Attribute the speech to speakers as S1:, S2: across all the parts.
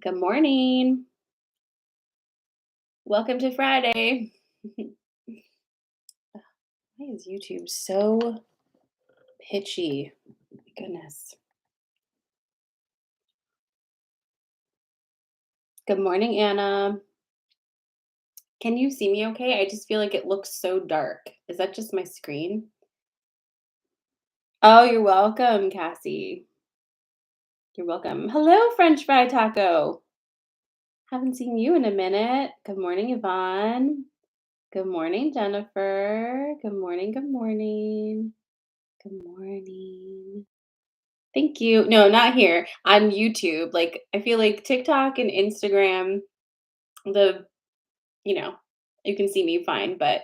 S1: Good morning. Welcome to Friday. Why is YouTube so pitchy? My goodness. Good morning, Anna. Can you see me okay? I just feel like it looks so dark. Is that just my screen? Oh, you're welcome, Cassie. You're welcome. Hello, French fry taco. Haven't seen you in a minute. Good morning, Yvonne. Good morning, Jennifer. Good morning. Good morning. Good morning. Thank you. No, not here. On YouTube. Like, I feel like TikTok and Instagram, the you know, you can see me fine, but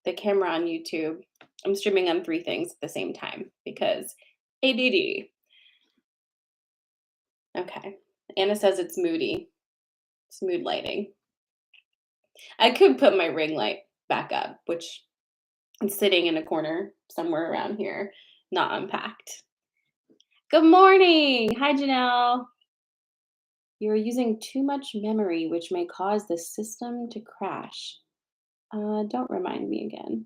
S1: the camera on YouTube, I'm streaming on 3 things at the same time because ADD. Okay. Anna says it's moody. It's mood lighting. I could put my ring light back up, which is sitting in a corner somewhere around here, not unpacked. Good morning. Hi, Janelle. You are using too much memory, which may cause the system to crash. Don't remind me again.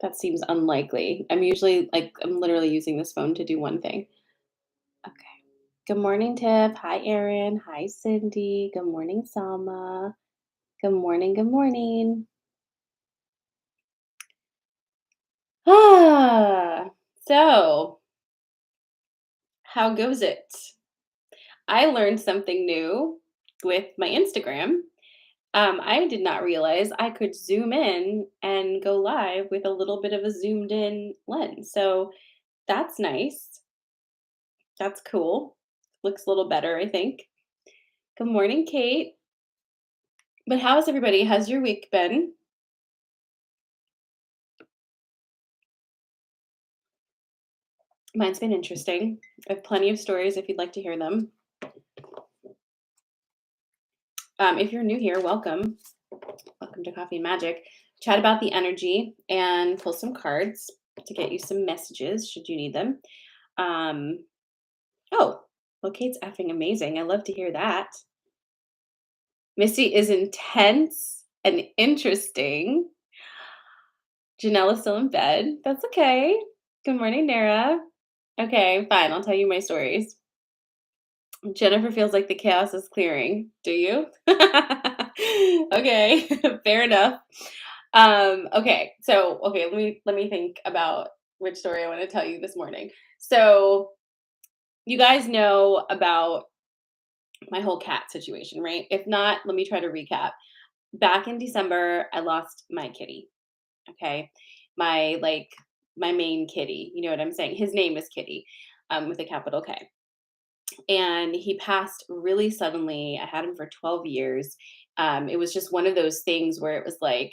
S1: That seems unlikely. I'm literally using this phone to do one thing. Okay. Good morning, Tiff. Hi, Erin. Hi, Cindy. Good morning, Salma. Good morning. Good morning. Ah, so how goes it? I learned something new with my Instagram. I did not realize I could zoom in and go live with a little bit of a zoomed in lens. So that's nice. That's cool. Looks a little better, I think. Good morning, Kate. But how is everybody? How's your week been? Mine's been interesting. I have plenty of stories if you'd like to hear them. If you're new here, welcome. Welcome to Coffee and Magic. Chat about the energy and pull some cards to get you some messages should you need them. Um, oh, well, Kate's effing amazing. I love to hear that. Missy is intense and interesting. Janelle still in bed. That's okay. Good morning, Nara. Okay, fine. I'll tell you my stories. Jennifer feels like the chaos is clearing. Do you? Okay, fair enough. Okay, let me think about which story I want to tell you this morning. So, you guys know about my whole cat situation, right? If not, let me try to recap. Back in December, I lost my kitty. Okay. My main kitty. You know what I'm saying? His name is Kitty, with a capital K. And he passed really suddenly. I had him for 12 years. It was just one of those things where it was like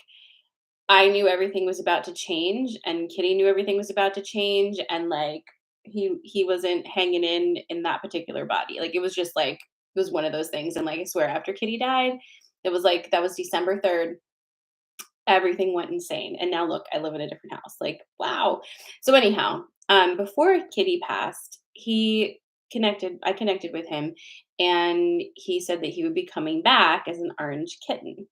S1: I knew everything was about to change, and Kitty knew everything was about to change, and like he wasn't hanging in that particular body. Like it was just like it was one of those things. And like I swear, after Kitty died, it was like that was December 3rd. Everything went insane. And now look, I live in a different house. Like, wow. So anyhow, before Kitty passed, I connected with him and he said that he would be coming back as an orange kitten.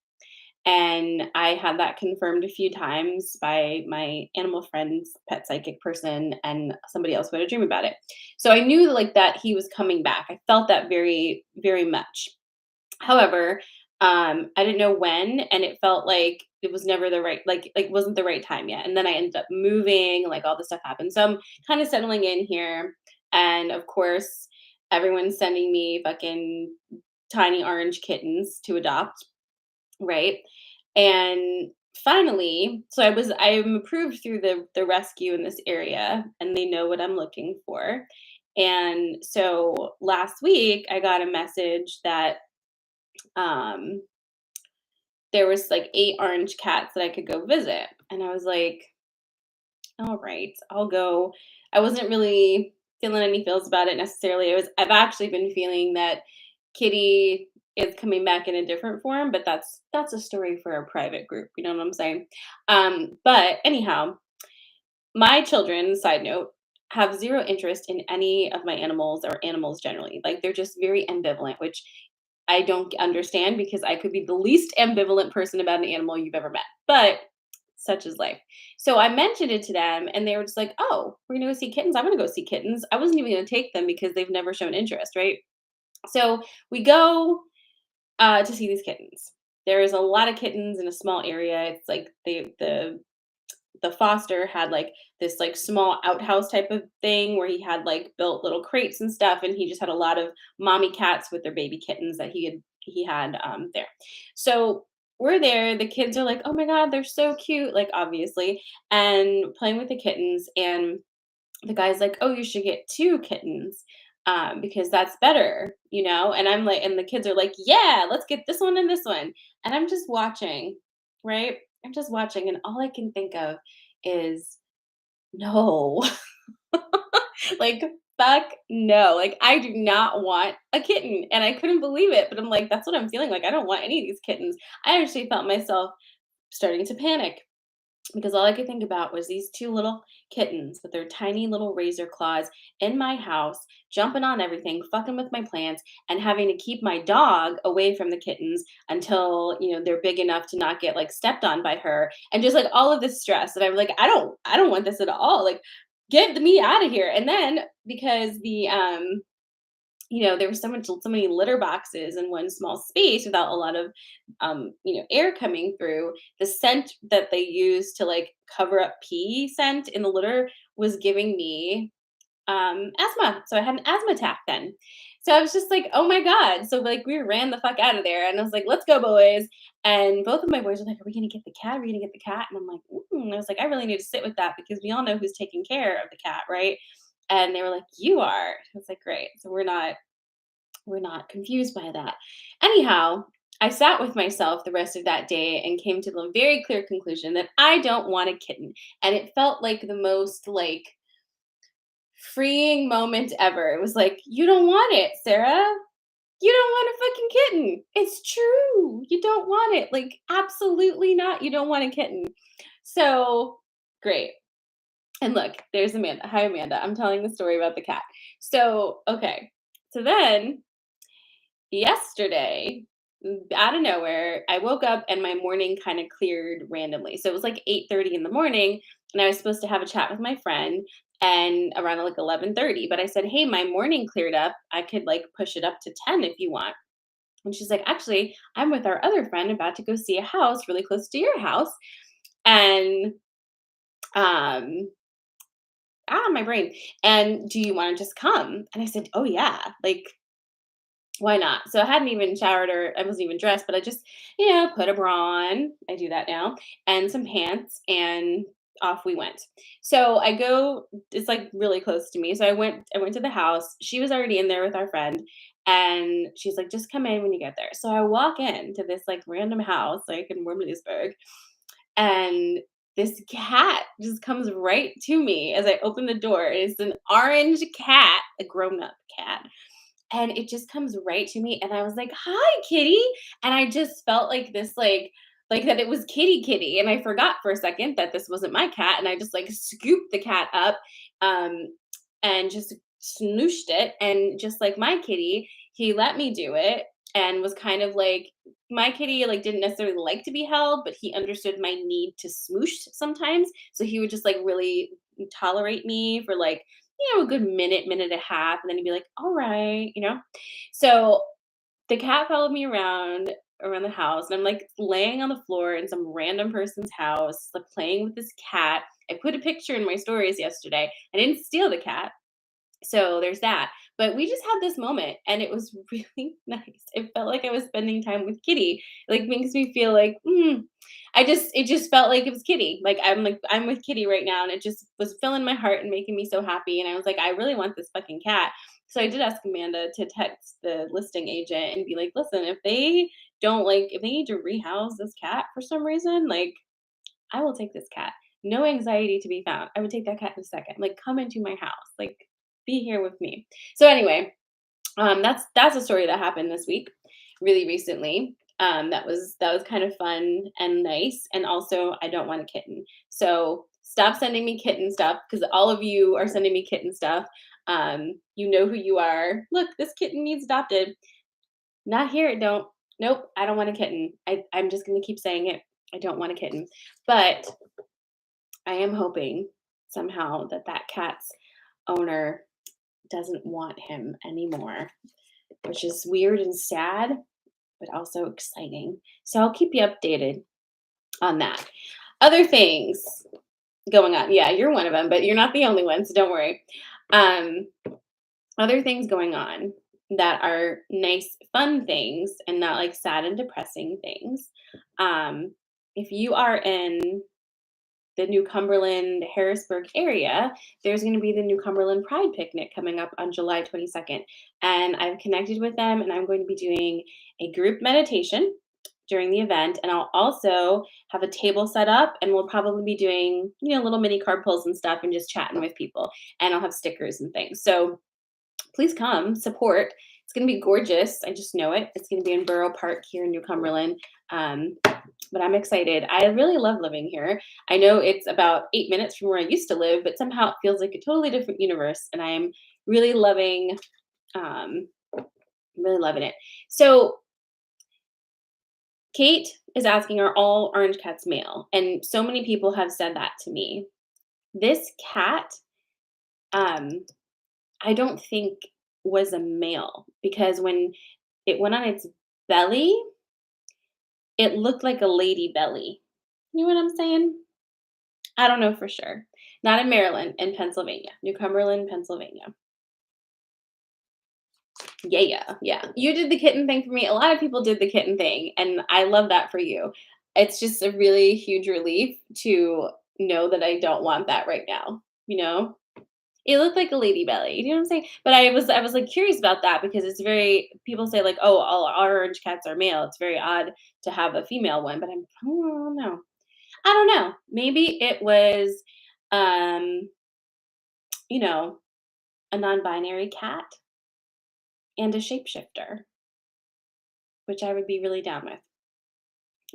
S1: And I had that confirmed a few times by my animal friends, pet psychic person, and somebody else who had a dream about it. So I knew like that he was coming back. I felt that very, very much. However, I didn't know when, and it felt like it was never the right like wasn't the right time yet. And then I ended up moving, like all this stuff happened. So I'm kind of settling in here, and of course, everyone's sending me fucking tiny orange kittens to adopt, right? And finally, I'm approved through the rescue in this area, and they know what I'm looking for. And so last week, I got a message that um there was like 8 orange cats that I could go visit. And I was like, all right, I'll go. I wasn't really feeling any feels about it necessarily. I've actually been feeling that Kitty is coming back in a different form, but that's a story for a private group, you know what I'm saying? But anyhow, my children, side note, have zero interest in any of my animals or animals generally. Like they're just very ambivalent, which I don't understand because I could be the least ambivalent person about an animal you've ever met. But such is life. So I mentioned it to them and they were just like, "Oh, we're going to go see kittens. I'm going to go see kittens." I wasn't even going to take them because they've never shown interest, right? So we go to see these kittens. There is a lot of kittens in a small area. It's like the foster had like this like small outhouse type of thing where he had like built little crates and stuff, and he just had a lot of mommy cats with their baby kittens that he had there. So we're there. The kids are like, "Oh my god, they're so cute!" Like obviously, and playing with the kittens. And the guy's like, "Oh, you should get 2 kittens, because that's better, you know?" And I'm like, and the kids are like, "Yeah, let's get this one and this one." And I'm just watching, right? I'm just watching, and all I can think of is, "No." Like, fuck no. Like, I do not want a kitten, and I couldn't believe it, but I'm like, "That's what I'm feeling like, I don't want any of these kittens." I actually felt myself starting to panic because all I could think about was these 2 little kittens with their tiny little razor claws in my house, jumping on everything, fucking with my plants, and having to keep my dog away from the kittens until, they're big enough to not get, like, stepped on by her, and just, like, all of this stress, and I'm like, "I don't want this at all, like, get me out of here." And then because there was so many litter boxes in one small space without a lot of, air coming through. The scent that they used to like cover up pee scent in the litter was giving me asthma. So I had an asthma attack then. So I was just like, oh my God. So like we ran the fuck out of there and I was like, let's go, boys. And both of my boys were like, are we gonna get the cat? Are we gonna get the cat? And I'm like, I was like, I really need to sit with that because we all know who's taking care of the cat, right? And they were like, you are. I was like, great. So we're not confused by that. Anyhow, I sat with myself the rest of that day and came to the very clear conclusion that I don't want a kitten. And it felt like the most like freeing moment ever. It was like, you don't want it, Sarah. You don't want a fucking kitten. It's true. You don't want it. Like, absolutely not. You don't want a kitten. So great. And look, there's Amanda. Hi, Amanda. I'm telling the story about the cat. So, okay. So then yesterday, out of nowhere, I woke up and my morning kind of cleared randomly. So it was like 8:30 in the morning and I was supposed to have a chat with my friend and around like 11:30, but I said, "Hey, my morning cleared up. I could like push it up to 10 if you want." And she's like, "Actually, I'm with our other friend about to go see a house really close to your house." And um my brain. "And do you want to just come?" And I said, "Oh yeah. Like why not?" So I hadn't even showered or I wasn't even dressed, but I just, put a bra on. I do that now, and some pants, and off we went. So I go, it's like really close to me. So I went to the house. She was already in there with our friend. And she's like, just come in when you get there. So I walk into this like random house, like in Wormleysburg, and this cat just comes right to me as I open the door. It's an orange cat, a grown up cat, and it just comes right to me, and I was like, "Hi, kitty," and I just felt like this, like that it was kitty, and I forgot for a second that this wasn't my cat, and I just, like, scooped the cat up, um, and just snooshed it, and just like my kitty, he let me do it, and was kind of like my kitty, like, didn't necessarily like to be held, but he understood my need to smoosh sometimes, so he would just, like, really tolerate me for, like, a good minute, minute and a half, and then he'd be like, "All right." So the cat followed me around the house, and I'm like laying on the floor in some random person's house, like playing with this cat. I put a picture in my stories yesterday. I didn't steal the cat. So there's that. But we just had this moment and it was really nice. It felt like I was spending time with Kitty. Like makes me feel like it just felt like it was Kitty. Like I'm with Kitty right now and it just was filling my heart and making me so happy. And I was like, I really want this fucking cat. So I did ask Amanda to text the listing agent and be like, listen, if they need to rehouse this cat for some reason, like I will take this cat. No anxiety to be found. I would take that cat in a second. Like, come into my house. Like, be here with me. So anyway, that's a story that happened this week, really recently. That was kind of fun and nice. And also, I don't want a kitten. So Stop sending me kitten stuff because all of you are sending me kitten stuff. You know who you are. Look, this kitten needs adopted. Not here, it don't. Nope, I don't want a kitten. I'm just gonna keep saying it. I don't want a kitten. But I am hoping somehow that that cat's owner doesn't want him anymore, which is weird and sad, but also exciting. So I'll keep you updated on that. Other things going on. Yeah, you're one of them, but you're not the only one, so don't worry. Um, Other things going on that are nice, fun things and not like sad and depressing things. Um, if you are in the New Cumberland, Harrisburg area, there's going to be the New Cumberland Pride Picnic coming up on July 22nd. And I've connected with them, and I'm going to be doing a group meditation during the event. And I'll also have a table set up, and we'll probably be doing, little mini card pulls and stuff and just chatting with people. And I'll have stickers and things. So please come support. It's going to be gorgeous. I just know it. It's going to be in Borough Park here in New Cumberland. But I'm excited. I really love living here. I know it's about 8 minutes from where I used to live, but somehow it feels like a totally different universe. And I'm really um, really loving it. So Kate is asking, are all orange cats male? And so many people have said that to me. This cat, um, I don't think was a male because when it went on its belly, it looked like a lady belly. You know what I'm saying? I don't know for sure. Not in Maryland, in Pennsylvania, New Cumberland, Pennsylvania. Yeah, yeah, yeah. You did the kitten thing for me. A lot of people did the kitten thing, and I love that for you. It's just a really huge relief to know that I don't want that right now, you know? It looked like a lady belly. You know what I'm saying? But I was like curious about that because it's very people say like, oh, all orange cats are male. It's very odd to have a female one, but oh no. I don't know. Maybe it was um, you know, a non-binary cat and a shapeshifter, which I would be really down with.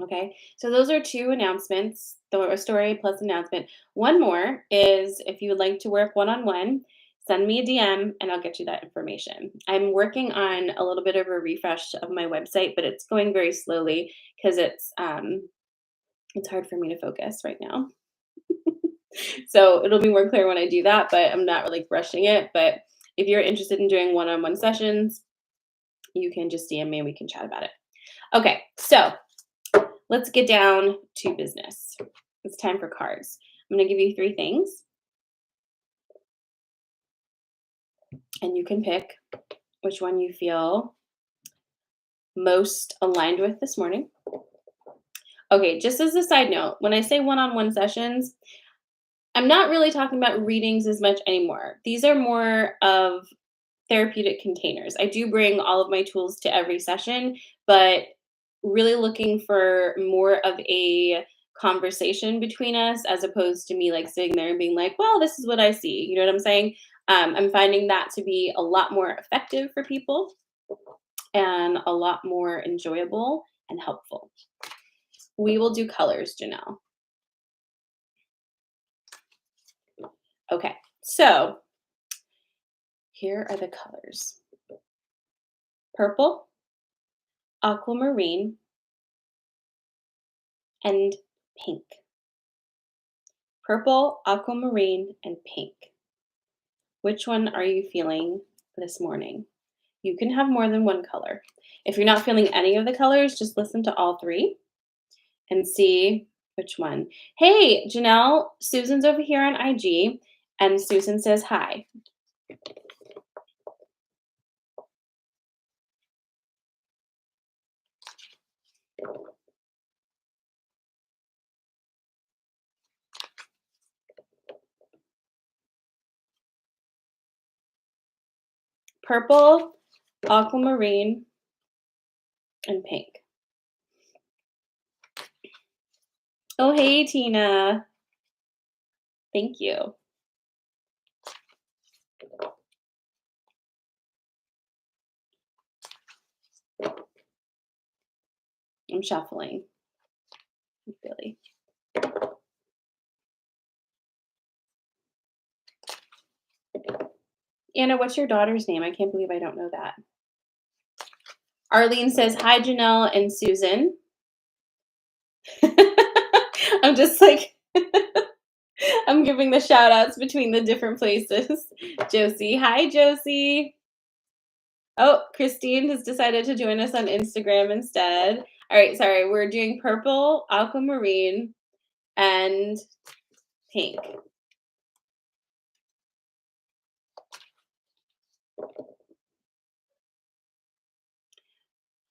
S1: Okay, so those are two announcements, the story plus announcement. One more is if you would like to work one on one, send me a DM and I'll get you that information. I'm working on a little bit of a refresh of my website, but it's going very slowly because it's hard for me to focus right now. So it'll be more clear when I do that, but I'm not really rushing it. But if you're interested in doing one on one sessions, you can just DM me and we can chat about it. Okay, so let's get down to business. It's time for cards. I'm going to give you three things, and you can pick which one you feel most aligned with this morning. Okay, just as a side note, when I say one on one sessions, I'm not really talking about readings as much anymore. These are more of therapeutic containers. I do bring all of my tools to every session, but really looking for more of a conversation between us as opposed to me like sitting there and being like, well, this is what I see. You know what I'm saying? I'm finding that to be a lot more effective for people and a lot more enjoyable and helpful. We will do colors, Janelle. Okay, so here are the colors: purple, aquamarine, and pink. Purple, aquamarine, and pink. Which one are you feeling this morning? You can have more than one color. If you're not feeling any of the colors, just listen to all three and see which one. Hey, Janelle, Susan's over here on IG, and Susan says hi. Purple, aquamarine, and pink. Oh, hey, Tina. Thank you. I'm shuffling. Really. Anna, what's your daughter's name? I can't believe I don't know that. Arlene says, hi, Janelle and Susan. I'm just like, I'm giving the shout outs between the different places. Josie, hi, Josie. Oh, Christine has decided to join us on Instagram instead. All right, sorry, we're doing purple, aquamarine, and pink.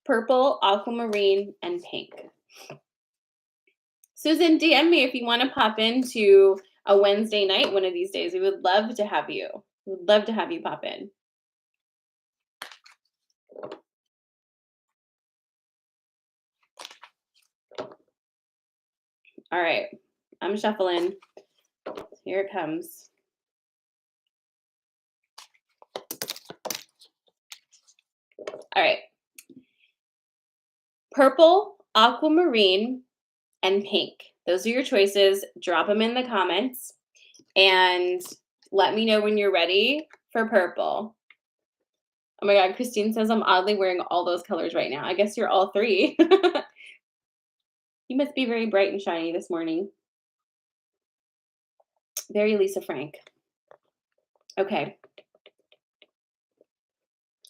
S1: Purple, aquamarine, and pink. Susan, DM me if you want to pop into a Wednesday night one of these days. We would love to have you. We would love to have you pop in. All right, I'm shuffling. Here it comes. All right. Purple, aquamarine, and pink. Those are your choices. Drop them in the comments and let me know when you're ready for purple. Oh my God, Christine says I'm oddly wearing all those colors right now. I guess you're all three. You must be very bright and shiny this morning. Very Lisa Frank. Okay.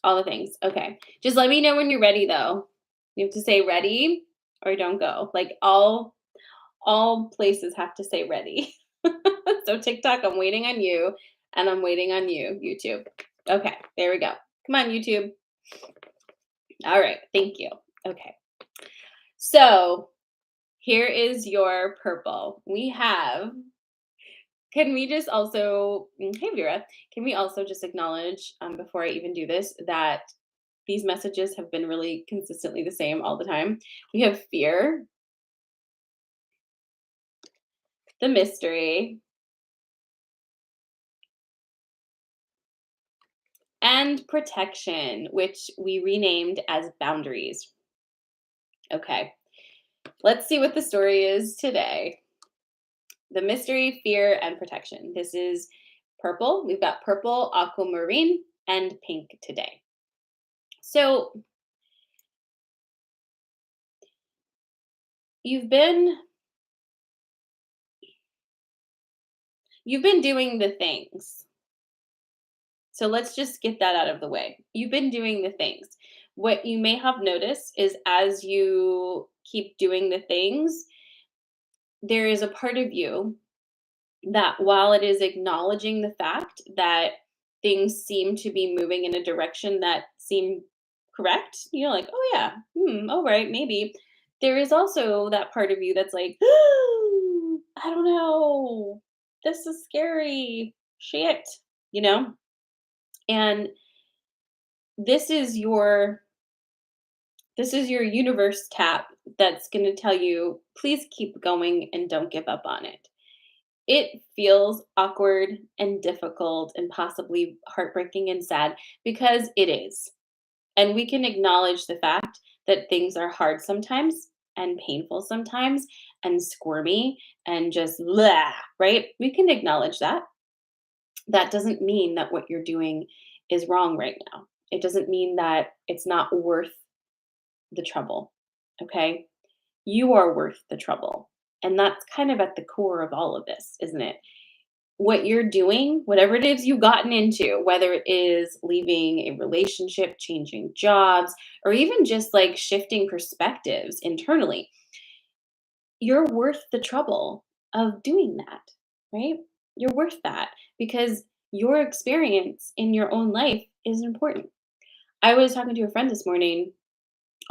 S1: All the things. Okay. Just let me know when you're ready though. You have to say ready or don't go. Like all places have to say ready. So TikTok, I'm waiting on you, and I'm waiting on you, YouTube. Okay, there we go. Come on, YouTube. All right, thank you. Okay. So here is your purple. We have, can we just also, hey Vera, can we also just acknowledge before I even do this that these messages have been really consistently the same all the time. We have fear, the mystery, and protection, which we renamed as boundaries. Okay, let's see what the story is today. The mystery, fear, and protection. This is purple. We've got purple, aquamarine, and pink today. So you've been doing the things. So let's just get that out of the way. You've been doing the things. What you may have noticed is as you keep doing the things, there is a part of you that while it is acknowledging the fact that things seem to be moving in a direction that seem correct, you're like, oh yeah, all right, maybe. There is also that part of you that's like, I don't know, this is scary, shit, you know? And this is your universe tap that's going to tell you, please keep going and don't give up on it. It feels awkward and difficult and possibly heartbreaking and sad because it is. And we can acknowledge the fact that things are hard sometimes and painful sometimes and squirmy and just blah, right? We can acknowledge that. That doesn't mean that what you're doing is wrong right now. It doesn't mean that it's not worth the trouble. Okay? You are worth the trouble. And that's kind of at the core of all of this, isn't it? What you're doing, whatever it is you've gotten into, whether it is leaving a relationship, changing jobs, or even just like shifting perspectives internally, you're worth the trouble of doing that, right? You're worth that because your experience in your own life is important. I was talking to a friend this morning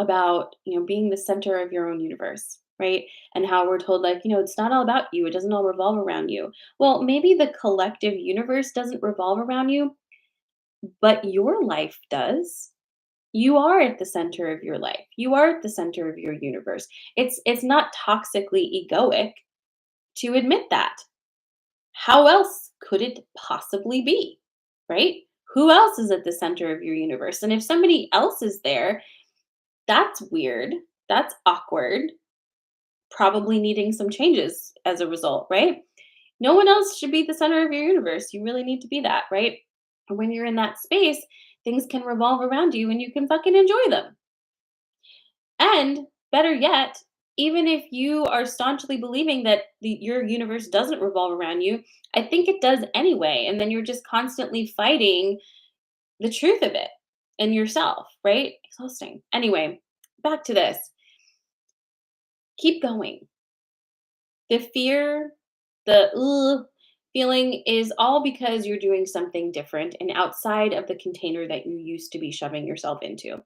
S1: about, being the center of your own universe, right? And how we're told like, it's not all about you. It doesn't all revolve around you. Well, maybe the collective universe doesn't revolve around you, but your life does. You are at the center of your life. You are at the center of your universe. It's not toxically egoic to admit that. How else could it possibly be? Right? Who else is at the center of your universe? And if somebody else is there, that's weird. That's awkward. Probably needing some changes as a result, right? No one else should be the center of your universe. You really need to be that, right? And when you're in that space, things can revolve around you and you can fucking enjoy them. And better yet, even if you are staunchly believing that your universe doesn't revolve around you, I think it does anyway. And then you're just constantly fighting the truth of it and yourself, right? Exhausting. Anyway, back to this. Keep going. The fear, the feeling is all because you're doing something different and outside of the container that you used to be shoving yourself into.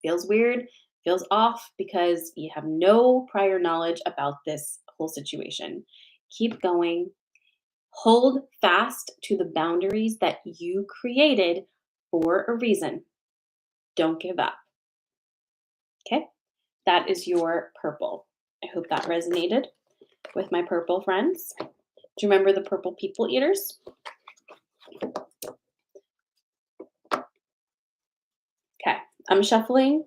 S1: Feels weird, feels off because you have no prior knowledge about this whole situation. Keep going. Hold fast to the boundaries that you created for a reason. Don't give up. Okay? That is your purple. I hope that resonated with my purple friends. Do you remember the purple people eaters? Okay, I'm shuffling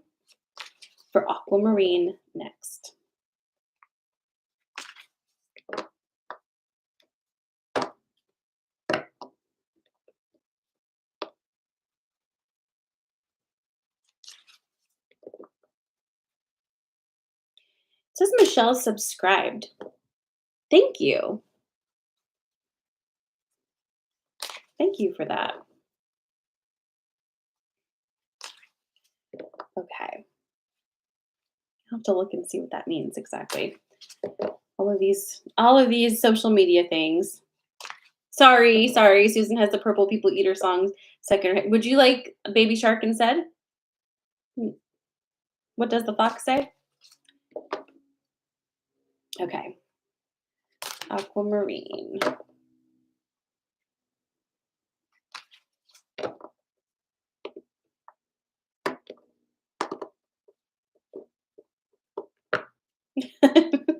S1: for aquamarine next. It says Michelle subscribed. Thank you. Thank you for that. Okay. I'll have to look and see what that means exactly. All of these social media things. Sorry, Susan has the purple people eater songs second. Would you like Baby Shark instead? What does the fox say? Okay. Aquamarine.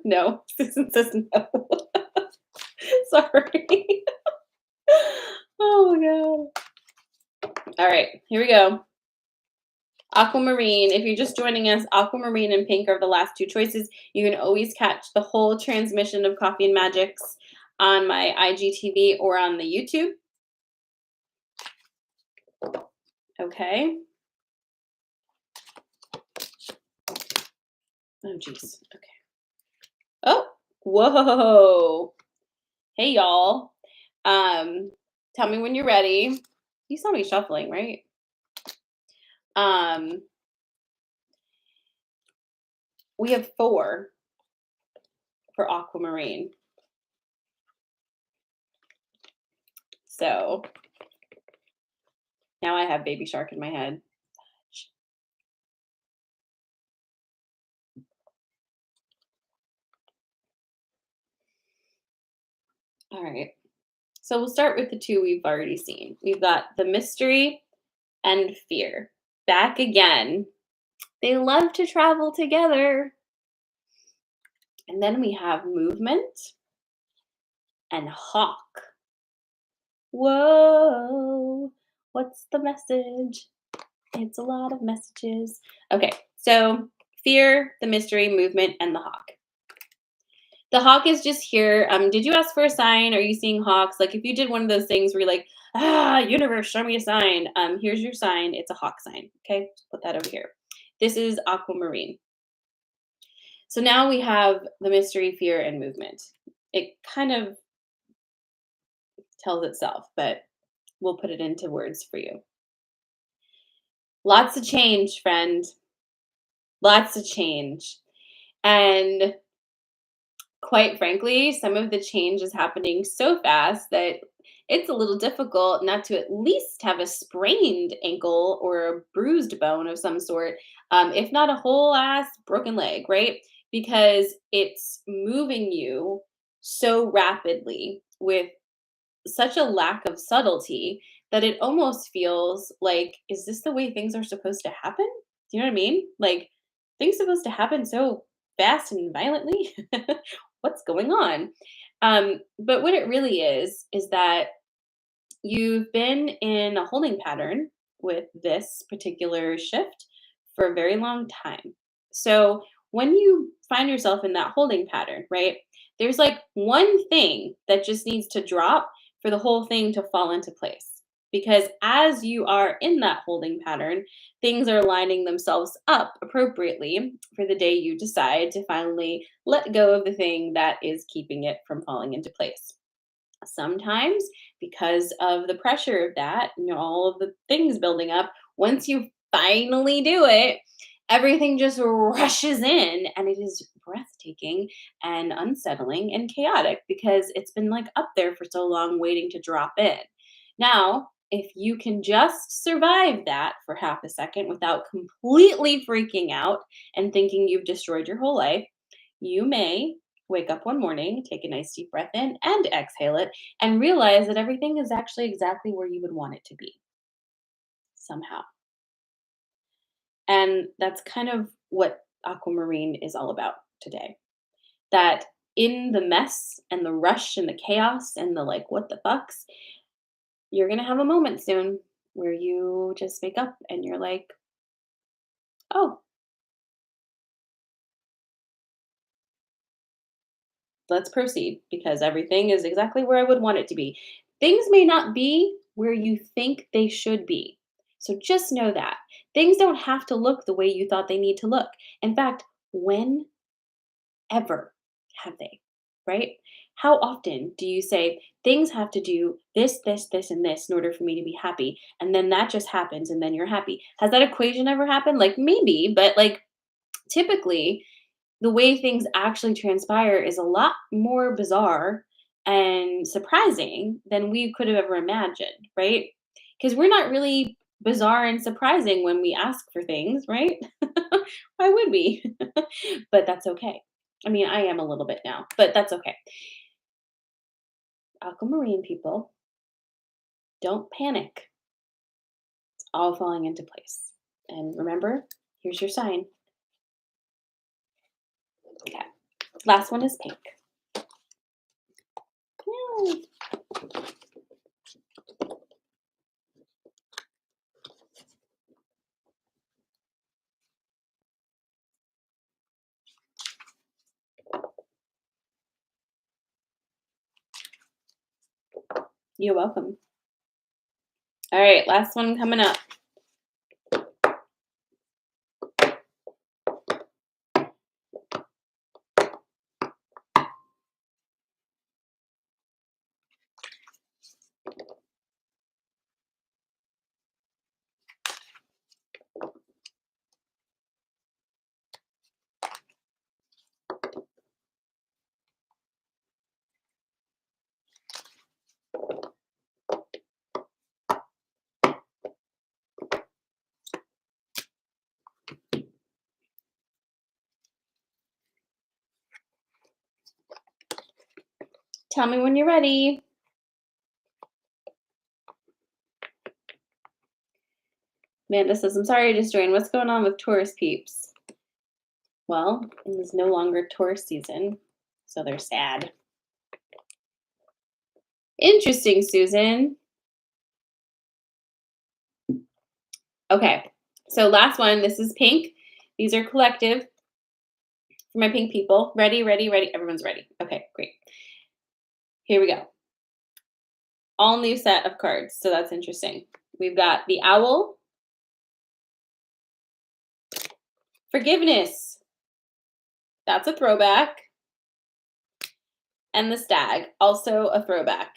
S1: No, Susan says no. Sorry. Oh my god. All right, here we go. Aquamarine. If you're just joining us, aquamarine and pink are the last two choices. You can always catch the whole transmission of Coffee and Magics on my IGTV or on the YouTube. Okay. Oh, geez. Okay. Oh, whoa. Hey, y'all. Tell me when you're ready. You saw me shuffling, right? We have 4 for aquamarine. So now I have Baby Shark in my head. All right. So we'll start with the 2 we've already seen. We've got the mystery and fear. Back again. They love to travel together. And then we have movement and hawk. Whoa. What's the message? It's a lot of messages. Okay. So fear, the mystery, movement, and the hawk. The hawk is just here. Did you ask for a sign? Are you seeing hawks? Like if you did one of those things where you're like, universe, show me a sign. Here's your sign. It's a hawk sign. Okay, put that over here. This is aquamarine. So now we have the mystery, fear, and movement. It kind of tells itself, but we'll put it into words for you. Lots of change, friend. Lots of change. And quite frankly, some of the change is happening so fast that it's a little difficult not to at least have a sprained ankle or a bruised bone of some sort, if not a whole ass broken leg, right? Because it's moving you so rapidly with such a lack of subtlety that it almost feels like, is this the way things are supposed to happen? Do you know what I mean? Like, things supposed to happen so fast and violently? What's going on? But what it really is that you've been in a holding pattern with this particular shift for a very long time. So when you find yourself in that holding pattern, right, there's like one thing that just needs to drop for the whole thing to fall into place. Because as you are in that holding pattern, things are lining themselves up appropriately for the day you decide to finally let go of the thing that is keeping it from falling into place. Sometimes, because of the pressure of that, all of the things building up, once you finally do it, everything just rushes in and it is breathtaking and unsettling and chaotic because it's been like up there for so long waiting to drop in. Now, if you can just survive that for half a second without completely freaking out and thinking you've destroyed your whole life, you may wake up one morning, take a nice deep breath in and exhale it, and realize that everything is actually exactly where you would want it to be somehow. And that's kind of what aquamarine is all about today. That in the mess and the rush and the chaos and the like, what the fucks, you're going to have a moment soon where you just wake up and you're like, oh, let's proceed because everything is exactly where I would want it to be. Things may not be where you think they should be. So just know that. Things don't have to look the way you thought they need to look. In fact, whenever have they? Right? How often do you say things have to do this, this, this, and this in order for me to be happy? And then that just happens and then you're happy. Has that equation ever happened? Like maybe, but like typically the way things actually transpire is a lot more bizarre and surprising than we could have ever imagined, right? Because we're not really bizarre and surprising when we ask for things, right? Why would we? But that's okay. I mean, I am a little bit now, but that's okay. Aquamarine people, don't panic. It's all falling into place. And remember, here's your sign. Okay. Last one is pink. Yay. You're welcome. All right, last one coming up. Tell me when you're ready. Amanda says, I'm sorry to just join. What's going on with tourist peeps? Well, it is no longer tourist season, so they're sad. Interesting, Susan. Okay, so last one. This is pink. These are collective for my pink people. Ready, ready, ready. Everyone's ready. Okay, great. Here we go. All new set of cards, so that's interesting. We've got the owl, forgiveness. That's a throwback. And the stag, also a throwback.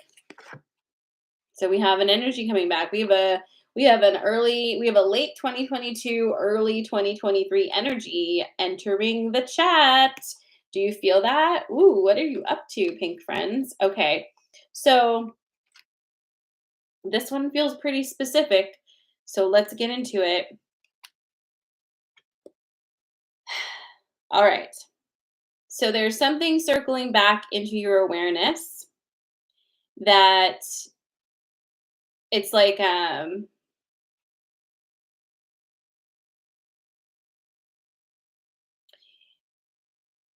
S1: So we have an energy coming back. We have a late 2022, early 2023 energy entering the chat. Do you feel that? Ooh, what are you up to, pink friends? Okay. So this one feels pretty specific. So let's get into it. All right. So there's something circling back into your awareness that it's like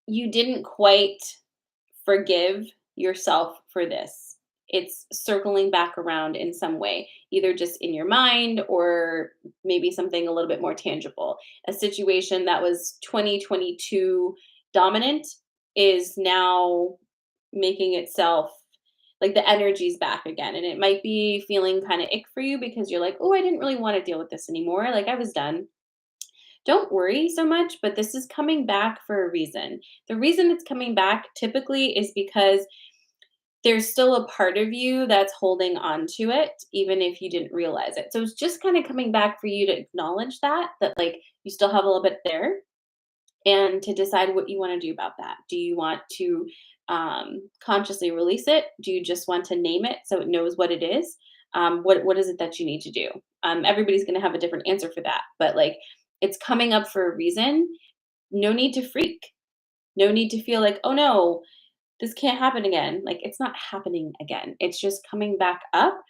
S1: you didn't quite forgive yourself for this. It's circling back around in some way, either just in your mind or maybe something a little bit more tangible. A situation that was 2022 dominant is now making itself like the energy's back again. And it might be feeling kind of ick for you because you're like, oh, I didn't really want to deal with this anymore. Like I was done. Don't worry so much, but this is coming back for a reason. The reason it's coming back typically is because there's still a part of you that's holding on to it, even if you didn't realize it. So it's just kind of coming back for you to acknowledge that like you still have a little bit there and to decide what you want to do about that. Do you want to consciously release it? Do you just want to name it so it knows what it is? What is it that you need to do? Everybody's going to have a different answer for that, but like it's coming up for a reason. No need to freak. No need to feel like, oh no, this can't happen again. Like it's not happening again. It's just coming back up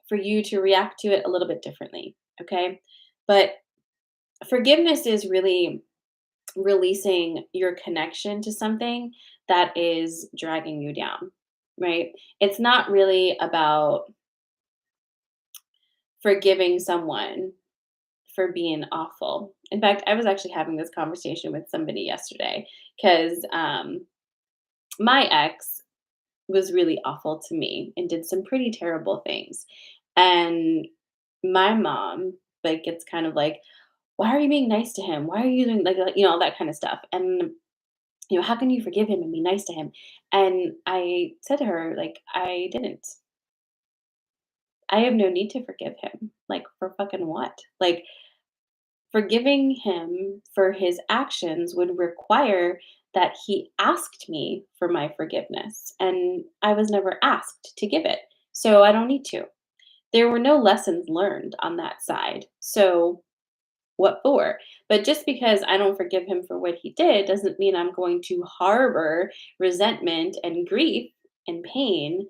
S1: for you to react to it a little bit differently. Okay. But forgiveness is really releasing your connection to something that is dragging you down, right? It's not really about forgiving someone for being awful. In fact, I was actually having this conversation with somebody yesterday because my ex was really awful to me and did some pretty terrible things. And my mom, like, gets kind of like, why are you being nice to him? Why are you doing all that kind of stuff? And how can you forgive him and be nice to him? And I said to her, like, I didn't. I have no need to forgive him. Like, for fucking what? Like, forgiving him for his actions would require that he asked me for my forgiveness, and I was never asked to give it. So I don't need to. There were no lessons learned on that side. So what for? But just because I don't forgive him for what he did doesn't mean I'm going to harbor resentment and grief and pain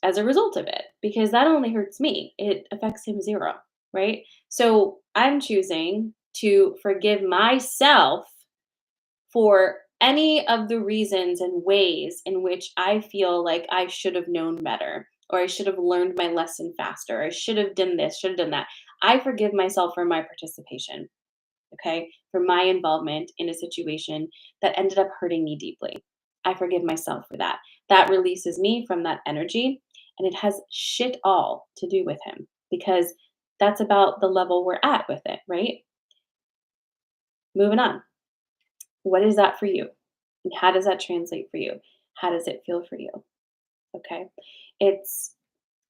S1: as a result of it, because that only hurts me. It affects him zero, right? So I'm choosing to forgive myself for any of the reasons and ways in which I feel like I should have known better, or I should have learned my lesson faster, or I should have done this, should have done that. I forgive myself for my participation, okay, for my involvement in a situation that ended up hurting me deeply. I forgive myself for that. That releases me from that energy, and it has shit all to do with him because that's about the level we're at with it, right? Moving on. What is that for you? And how does that translate for you? How does it feel for you? Okay. It's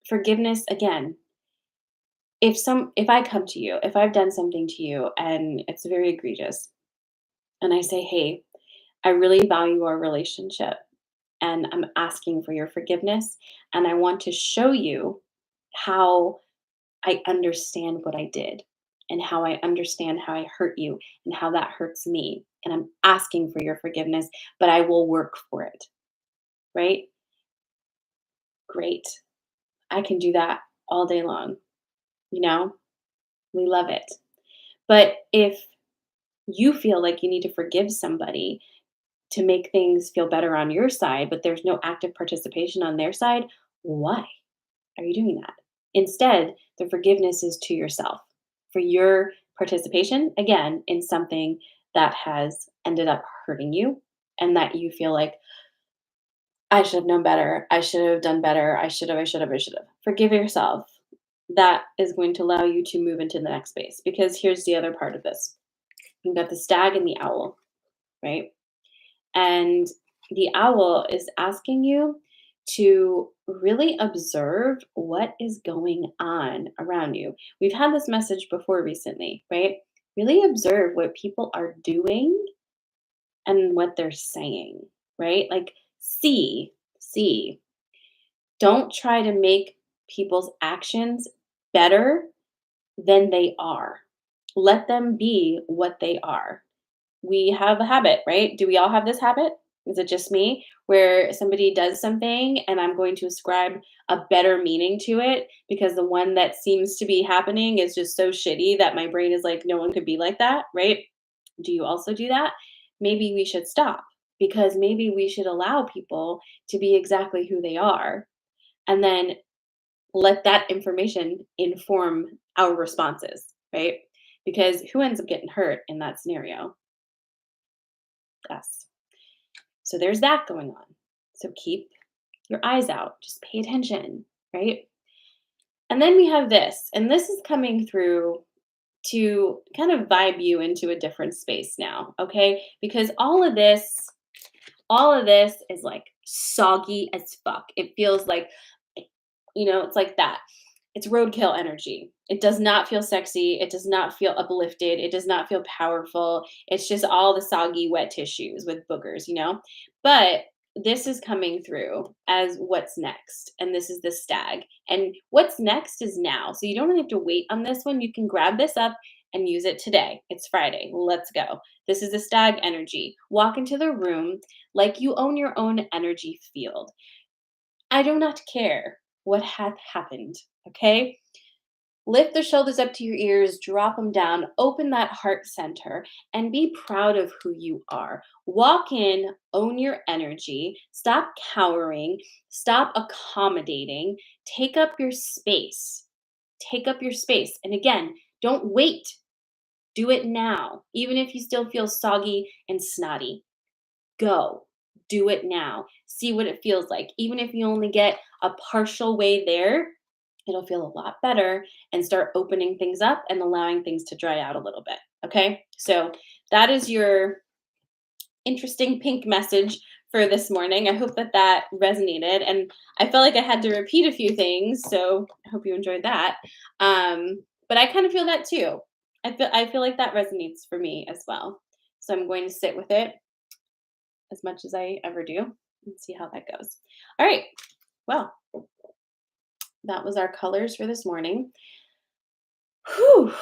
S1: forgiveness again. If I come to you, if I've done something to you and it's very egregious, and I say, "Hey, I really value our relationship and I'm asking for your forgiveness and I want to show you how I understand what I did and how I understand how I hurt you and how that hurts me. And I'm asking for your forgiveness, but I will work for it." Right? Great. I can do that all day long. You know, we love it. But if you feel like you need to forgive somebody to make things feel better on your side, but there's no active participation on their side, why are you doing that? Instead, the forgiveness is to yourself for your participation, again, in something that has ended up hurting you and that you feel like, I should have known better. I should have done better. I should have. Forgive yourself. That is going to allow you to move into the next space because here's the other part of this. You've got the stag and the owl, right? And the owl is asking you to really observe what is going on around you. We've had this message before recently, right? Really observe what people are doing and what they're saying, right? Like see. Don't try to make people's actions better than they are. Let them be what they are. We have a habit, right? Do we all have this habit? Is it just me? Where somebody does something and I'm going to ascribe a better meaning to it because the one that seems to be happening is just so shitty that my brain is like, no one could be like that, right? Do you also do that? Maybe we should stop because maybe we should allow people to be exactly who they are and then let that information inform our responses, right? Because who ends up getting hurt in that scenario? Us. So there's that going on. So keep your eyes out. Just pay attention, right? And then we have this, and this is coming through to kind of vibe you into a different space now, okay? Because all of this is like soggy as fuck. It feels like, it's like that. It's roadkill energy. It does not feel sexy. It does not feel uplifted. It does not feel powerful. It's just all the soggy, wet tissues with boogers. But this is coming through as what's next. And this is the stag. And what's next is now. So you don't really have to wait on this one. You can grab this up and use it today. It's Friday. Let's go. This is the stag energy. Walk into the room like you own your own energy field. I do not care what hath happened. Okay? Lift the shoulders up to your ears, drop them down, open that heart center, and be proud of who you are. Walk in, own your energy, stop cowering, stop accommodating, take up your space. Take up your space. And again, don't wait. Do it now, even if you still feel soggy and snotty. Go. Do it now. See what it feels like. Even if you only get a partial way there, it'll feel a lot better and start opening things up and allowing things to dry out a little bit. Okay. So that is your interesting pink message for this morning. I hope that that resonated. And I felt like I had to repeat a few things. So I hope you enjoyed that. But I kind of feel that too. I feel like that resonates for me as well. So I'm going to sit with it as much as I ever do and see how that goes. All right. Well, that was our colors for this morning. Whew.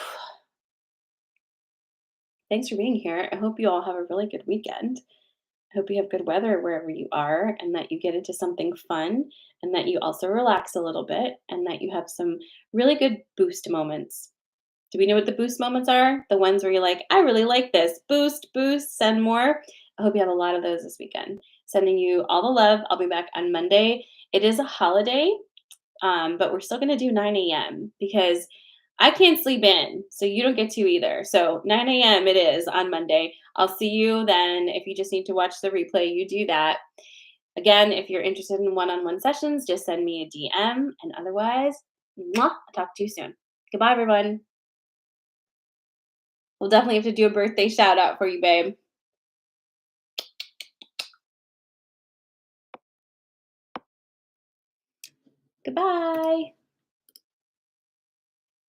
S1: Thanks for being here. I hope you all have a really good weekend. I hope you have good weather wherever you are and that you get into something fun and that you also relax a little bit and that you have some really good boost moments. Do we know what the boost moments are? The ones where you're like, I really like this. Boost, boost, send more. I hope you have a lot of those this weekend. Sending you all the love. I'll be back on Monday. It is a holiday, but we're still going to do 9 a.m. because I can't sleep in, so you don't get to either. So 9 a.m. it is on Monday. I'll see you then. If you just need to watch the replay, you do that. Again, if you're interested in one-on-one sessions, just send me a DM. And otherwise, I'll talk to you soon. Goodbye, everyone. We'll definitely have to do a birthday shout out for you, babe. Goodbye.